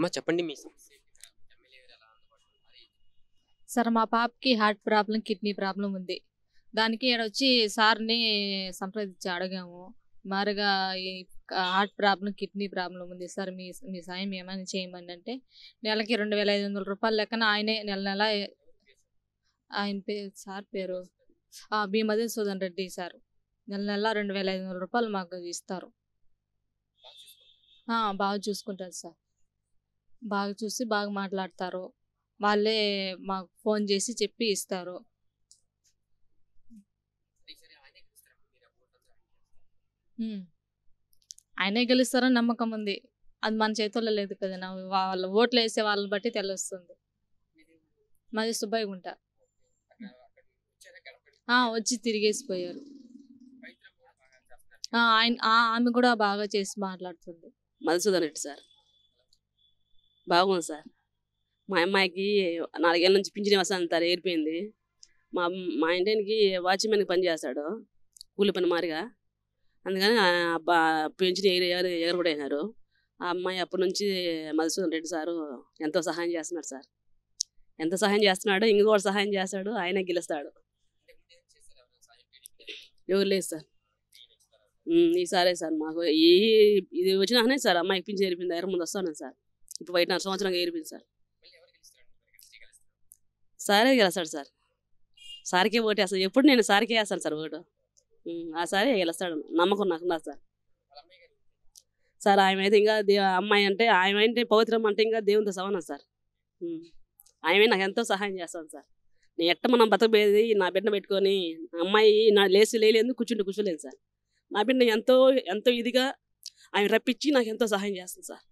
అమ్మ చెప్పండి మీ సమస్య ఏంటి? ఎమ్మెల్యే గారు ఎలా అందుబాటులో ఉన్నారు? అది సార్ మా పాపకి హార్ట్ ప్రాబ్లం, కిడ్నీ ప్రాబ్లం ఉంది. దానికి ఈడొచ్చి సార్‌ని సంప్రదించి అడిగాము. మారుగా ఈ హార్ట్ ప్రాబ్లం, కిడ్నీ ప్రాబ్లం ఉంది సార్. మీ మీ సాయం ఏమైనా చేయమని అంటే, నెలకి రూ. 2,500 లెక్కన ఆయనే నెల నెల ఆయన సార్ పేరు బి. మధుసూదన్ రెడ్డి సార్. నెల నెల రూ. 2,500 మాకు ఇస్తారు. బాగా చూసుకుంటారు. బాగా చూసుకుంటారు సార్. బాగా చూసి బాగా మాట్లాడతారు. వాళ్ళే మాకు ఫోన్ చేసి చెప్పి ఇస్తారు. ఈసారి ఆయనే గెలుస్తారమ్మా. మీరు ఆ ఓటు అందరూ ఆయనకే వేస్తారు. హ్మ్. ఆయనే గెలుస్తారని నమ్మకం ఉంది. అది మన చేతుల్లో లేదు కదన్నా. వాళ్ళు ఓట్లేసే వాళ్ళని బట్టి తెలుస్తుంది. మీది మాది సుబ్బయ్యగుంట. అక్కడ వచ్చారా గడప వచ్చి తిరిగేసిపోయారు. పవిత్రమ్మ కూడా బాగా చేస్తున్నారు. ఆమె కూడా బాగా చేసి మాట్లాడుతుంది. మధుసూదన్ రెడ్డి సార్ బాగుంది సార్. మా అమ్మాయికి 4 ఏళ్ళ నుంచి పింఛన్ వస్తుంది సార్, ఏరిపోయింది. మా మా ఇంటికి వాచ్మెన్కి పని చేస్తాడు, కూలి పని మారిగా. అందుకని పింఛన్ ఎగరగొడ అయినారు. ఆ అమ్మాయి అప్పటి నుంచి మధుసూదన్ రెడ్డి సారు ఎంతో సహాయం చేస్తున్నాడు సార్. ఎంత సహాయం చేస్తున్నాడు, ఇంకోటి సహాయం చేస్తాడు. ఆయనే గెలుస్తాడు. అంటే ముందు ఏం చేశారు? ఎవరైనా సాయం టీడీపీ ఎవరు లేదు సార్. ఈయన ఇస్తారా? ఈసారే సార్ మాకు ఇది వచ్చినాకనే సార్ అమ్మాయికి పింఛన్ ఏరిపోయింది. దగ్గర ముందు వస్తాను సార్. ఇప్పుడు 5.5 సంవత్సరంగా ఏరిపోయింది సార్. మళ్ళీ ఎవరు గెలుస్తారండి? మరి గెలిస్తే గెలుస్తారు. సారే గెలుస్తాడు సార్. సార్కే ఓటు వేస్తాడు. ఎప్పుడు నేను సార్కే వేస్తాను సార్ ఓటు. ఆ సారే గెలుస్తాడు నమ్మకం నాకు ఉన్నారు సార్. వాళ్ళ అమ్మాయి గారు సార్ ఆమె అయితే ఇంకా అమ్మాయి అంటే ఆమె అంటే పవిత్రం అంటే ఇంకా దేవునితో సమానం సార్. ఆమె నాకు ఎంతో సహాయం చేస్తాను సార్. నేను ఎట్ట మనం బతకబోయేది నా బిడ్డ పెట్టుకొని, అమ్మాయి నా లేలేదు, కూర్చోలేదు సార్. నా బిడ్డ ఎంతో ఎంతో ఇదిగా ఆమె రప్పించి నాకు ఎంతో సహాయం చేస్తుంది సార్.